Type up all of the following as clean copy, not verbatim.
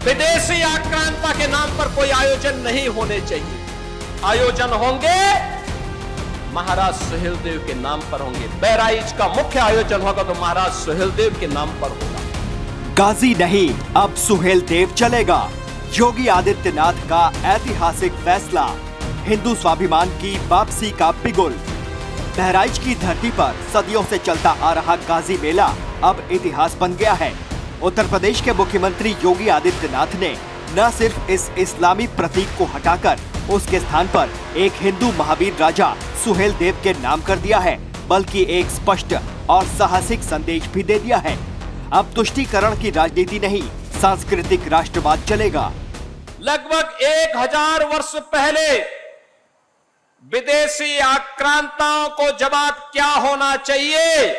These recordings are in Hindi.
विदेशी आक्रांता के नाम पर कोई आयोजन नहीं होने चाहिए। आयोजन होंगे महाराज सुहेलदेव के नाम पर होंगे। बहराइच का मुख्य आयोजन होगा तो महाराज सुहेलदेव के नाम पर होगा। गाजी नहीं, अब सुहेलदेव चलेगा। योगी आदित्यनाथ का ऐतिहासिक फैसला, हिंदू स्वाभिमान की वापसी का बिगुल। बहराइच की धरती पर सदियों से चलता आ रहा गाजी मेला अब इतिहास बन गया है। उत्तर प्रदेश के मुख्यमंत्री योगी आदित्यनाथ ने न सिर्फ इस इस्लामी प्रतीक को हटाकर उसके स्थान पर एक हिंदू महावीर राजा सुहेलदेव के नाम कर दिया है, बल्कि एक स्पष्ट और साहसिक संदेश भी दे दिया है। अब तुष्टीकरण की राजनीति नहीं, सांस्कृतिक राष्ट्रवाद चलेगा। लगभग 1000 वर्ष पहले विदेशी आक्रांताओं को जवाब क्या होना चाहिए,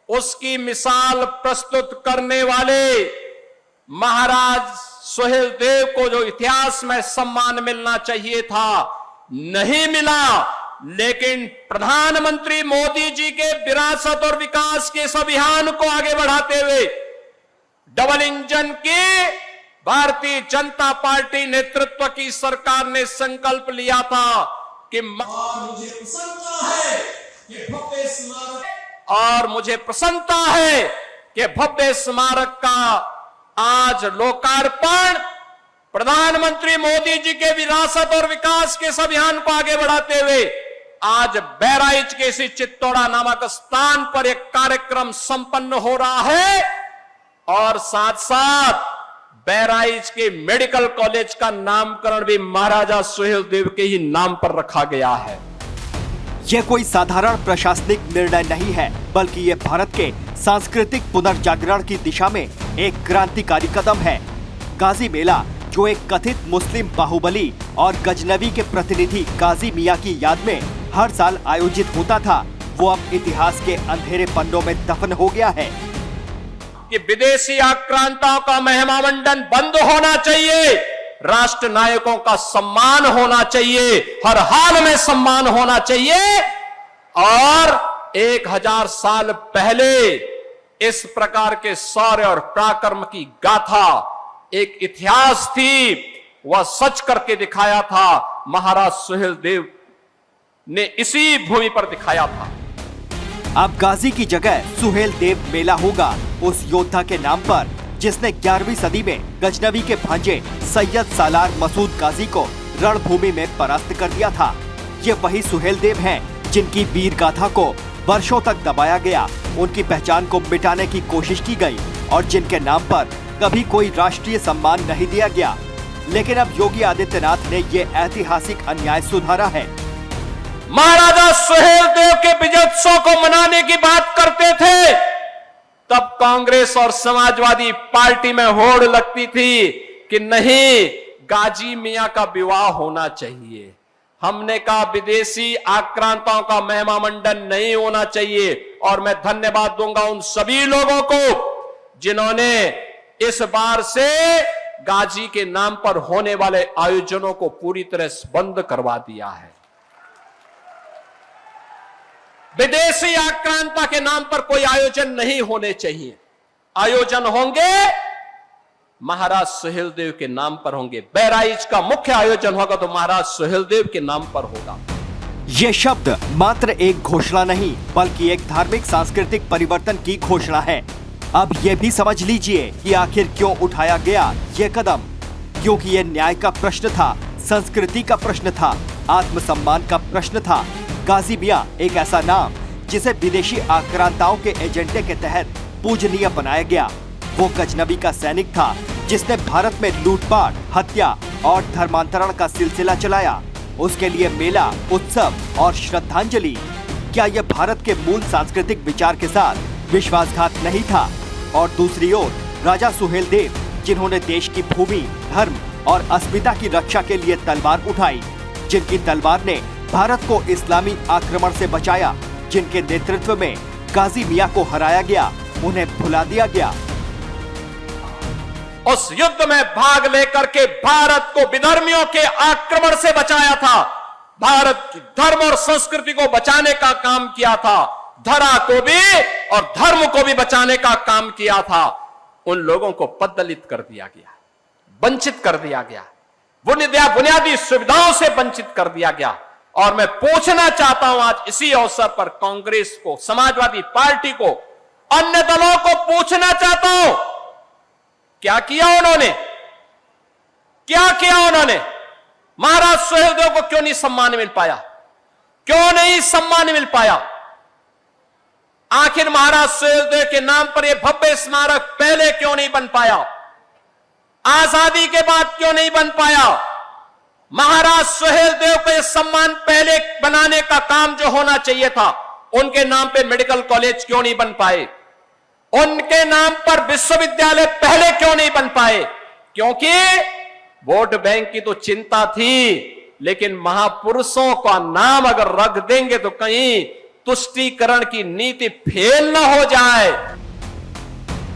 उसकी मिसाल प्रस्तुत करने वाले महाराज सुहेलदेव को जो इतिहास में सम्मान मिलना चाहिए था, नहीं मिला। लेकिन प्रधानमंत्री मोदी जी के विरासत और विकास के इस अभियान को आगे बढ़ाते हुए डबल इंजन की भारतीय जनता पार्टी नेतृत्व की सरकार ने संकल्प लिया था कि मुझे प्रसन्नता है कि भव्य स्मारक का आज लोकार्पण प्रधानमंत्री मोदी जी के विरासत और विकास के इस अभियान को आगे बढ़ाते हुए आज बहराइच के इसी चित्तौड़ा नामक स्थान पर एक कार्यक्रम संपन्न हो रहा है और साथ साथ बहराइच के मेडिकल कॉलेज का नामकरण भी महाराजा सुहेलदेव के ही नाम पर रखा गया है। यह कोई साधारण प्रशासनिक निर्णय नहीं है, बल्कि ये भारत के सांस्कृतिक पुनर्जागरण की दिशा में एक क्रांतिकारी कदम है। गाजी मेला, जो एक कथित मुस्लिम बाहुबली और गजनवी के प्रतिनिधि गाजी मियां की याद में हर साल आयोजित होता था, वो अब इतिहास के अंधेरे पन्नों में दफन हो गया है। कि विदेशी आक्रांताओं का महिमामंडन बंद होना चाहिए, राष्ट्र नायकों का सम्मान होना चाहिए, हर हाल में सम्मान होना चाहिए। और 1000 साल पहले इस प्रकार के शौर्य और पराक्रम की गाथा एक इतिहास थी, वह सच करके दिखाया था। महाराज सुहेलदेव ने इसी भूमि पर दिखाया था। अब गाजी की जगह सुहेलदेव मेला होगा, उस योद्धा के नाम पर जिसने 11वीं सदी में गजनवी के भांजे सैयद सालार मसूद गाजी को रणभूमि में परास्त कर दिया था। ये वही सुहेलदेव हैं जिनकी वीर गाथा को वर्षों तक दबाया गया, उनकी पहचान को मिटाने की कोशिश की गई और जिनके नाम पर कभी कोई राष्ट्रीय सम्मान नहीं दिया गया। लेकिन अब योगी आदित्यनाथ ने ये ऐतिहासिक अन्याय सुधारा है। महाराजा सुहेलदेव के विजयोत्सव को मनाने की बात करते थे, तब कांग्रेस और समाजवादी पार्टी में होड़ लगती थी कि नहीं, गाजी मियां का विवाह होना चाहिए। हमने कहा विदेशी आक्रांताओं का महिमामंडन नहीं होना चाहिए। और मैं धन्यवाद दूंगा उन सभी लोगों को जिन्होंने इस बार से गाजी के नाम पर होने वाले आयोजनों को पूरी तरह से बंद करवा दिया है। विदेशी आक्रांता के नाम पर कोई आयोजन नहीं होने चाहिए। आयोजन होंगे महाराज सुहेलदेव के नाम पर होंगे। बहराइच का मुख्य आयोजन होगा तो महाराज सुहेलदेव के नाम पर होगा। ये शब्द मात्र एक घोषणा नहीं, बल्कि एक धार्मिक सांस्कृतिक परिवर्तन की घोषणा है। अब ये भी समझ लीजिए कि आखिर क्यों उठाया गया ये कदम, क्योंकि ये न्याय का प्रश्न था, संस्कृति का प्रश्न था, आत्मसम्मान का प्रश्न था। गाजी मियां एक ऐसा नाम जिसे विदेशी आक्रांताओं के एजेंडे के तहत पूजनीय बनाया गया। वो गजनवी का सैनिक था जिसने भारत में लूटपाट, हत्या और धर्मांतरण का सिलसिला चलाया। उसके लिए मेला, उत्सव और श्रद्धांजलि, क्या यह भारत के मूल सांस्कृतिक विचार के साथ विश्वासघात नहीं था? और दूसरी ओर राजा सुहेलदेव, जिन्होंने देश की भूमि, धर्म और अस्मिता की रक्षा के लिए तलवार उठाई, जिनकी तलवार ने भारत को इस्लामी आक्रमण से बचाया, जिनके नेतृत्व में गाजी मियां को हराया गया, उन्हें भुला दिया गया। उस युद्ध में भाग लेकर के भारत को विधर्मियों के आक्रमण से बचाया था, भारत की धर्म और संस्कृति को बचाने का काम किया था, धरा को भी और धर्म को भी बचाने का काम किया था। उन लोगों को पददलित कर दिया गया। वंचित कर दिया गया, बुनियादी सुविधाओं से वंचित कर दिया गया। और मैं पूछना चाहता हूं आज इसी अवसर पर कांग्रेस को, समाजवादी पार्टी को, अन्य दलों को पूछना चाहता हूं, क्या किया उन्होंने? क्या किया उन्होंने? महाराज सुहेलदेव को क्यों नहीं सम्मान मिल पाया? क्यों नहीं सम्मान मिल पाया? आखिर महाराज सुहेलदेव के नाम पर यह भव्य स्मारक पहले क्यों नहीं बन पाया? आजादी के बाद क्यों नहीं बन पाया? महाराज सुहेलदेव को यह सम्मान पहले बनाने का काम जो होना चाहिए था, उनके नाम पे मेडिकल कॉलेज क्यों नहीं बन पाए? उनके नाम पर विश्वविद्यालय पहले क्यों नहीं बन पाए? क्योंकि वोट बैंक की तो चिंता थी, लेकिन महापुरुषों का नाम अगर रख देंगे तो कहीं तुष्टीकरण की नीति फेल न हो जाए।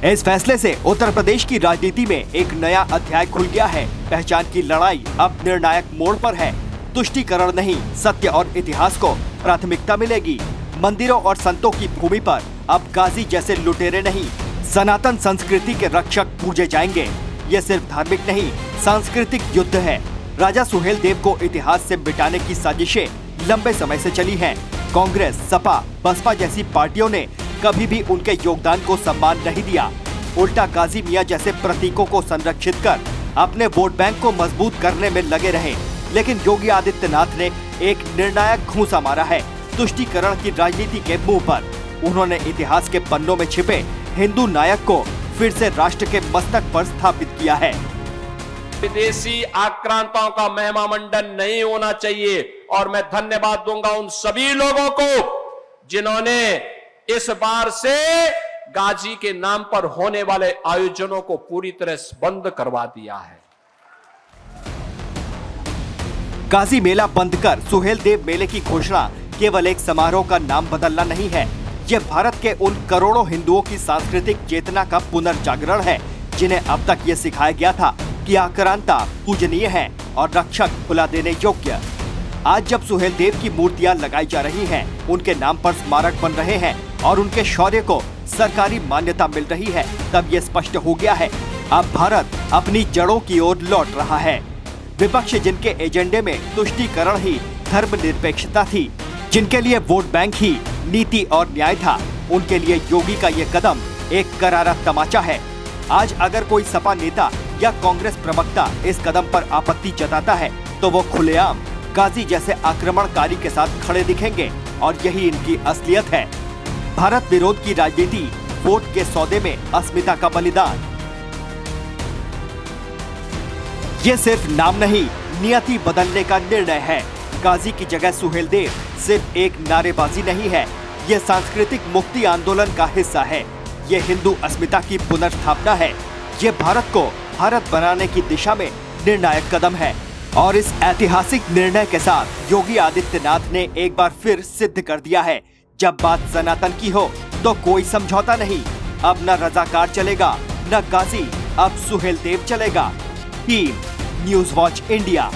इस फैसले से उत्तर प्रदेश की राजनीति में एक नया अध्याय खुल गया है। पहचान की लड़ाई अब निर्णायक मोड़ पर है। तुष्टीकरण नहीं, सत्य और इतिहास को प्राथमिकता मिलेगी। मंदिरों और संतों की भूमि पर अब गाजी जैसे लुटेरे नहीं, सनातन संस्कृति के रक्षक पूजे जाएंगे। ये सिर्फ धार्मिक नहीं, सांस्कृतिक युद्ध है। राजा सुहेलदेव को इतिहास से मिटाने की साजिशें लंबे समय से चली हैं। कांग्रेस, सपा, बसपा जैसी पार्टियों ने कभी भी उनके योगदान को सम्मान नहीं दिया। उल्टा गाजी मियां जैसे प्रतीकों को संरक्षित कर अपने वोट बैंक को मजबूत करने में लगे रहे। लेकिन योगी आदित्यनाथ ने एक निर्णायक घूंसा मारा है तुष्टीकरण की राजनीति के मुंह पर। उन्होंने इतिहास के पन्नों में छिपे हिंदू नायक को फिर से राष्ट्र के मस्तक पर स्थापित किया है। विदेशी आक्रांताओं का महिमा मंडन नहीं होना चाहिए। और मैं धन्यवाद दूंगा उन सभी लोगों को जिन्होंने इस बार से गाजी के नाम पर होने वाले आयोजनों को पूरी तरह से बंद करवा दिया है। गाजी मेला बंद कर सुहेलदेव मेले की घोषणा केवल एक समारोह का नाम बदलना नहीं है। यह भारत के उन करोड़ों हिंदुओं की सांस्कृतिक चेतना का पुनर्जागरण है जिन्हें अब तक ये सिखाया गया था कि आक्रांता पूजनीय है और रक्षक भुला देने योग्य। आज जब सुहेलदेव की मूर्तियां लगाई जा रही हैं, उनके नाम पर स्मारक बन रहे हैं और उनके शौर्य को सरकारी मान्यता मिल रही है, तब ये स्पष्ट हो गया है अब भारत अपनी जड़ों की ओर लौट रहा है। विपक्ष जिनके एजेंडे में तुष्टीकरण ही धर्मनिरपेक्षता थी, जिनके लिए वोट बैंक ही नीति और न्याय था, उनके लिए योगी का ये कदम एक करारा तमाचा है। आज अगर कोई सपा नेता या कांग्रेस प्रवक्ता इस कदम पर आपत्ति जताता है तो वो खुलेआम गाजी जैसे आक्रमणकारी के साथ खड़े दिखेंगे और यही इनकी असलियत है। भारत विरोध की राजनीति, वोट के सौदे में अस्मिता का बलिदान। ये सिर्फ नाम नहीं, नियति बदलने का निर्णय है। गाजी की जगह सुहेलदेव सिर्फ एक नारेबाजी नहीं है, ये सांस्कृतिक मुक्ति आंदोलन का हिस्सा है। ये हिंदू अस्मिता की पुनर्स्थापना है। ये भारत को भारत बनाने की दिशा में निर्णायक कदम है। और इस ऐतिहासिक निर्णय के साथ योगी आदित्यनाथ ने एक बार फिर सिद्ध कर दिया है, जब बात सनातन की हो तो कोई समझौता नहीं। अब न रजाकार चलेगा, न गाजी, अब सुहेलदेव चलेगा। Team news watch India.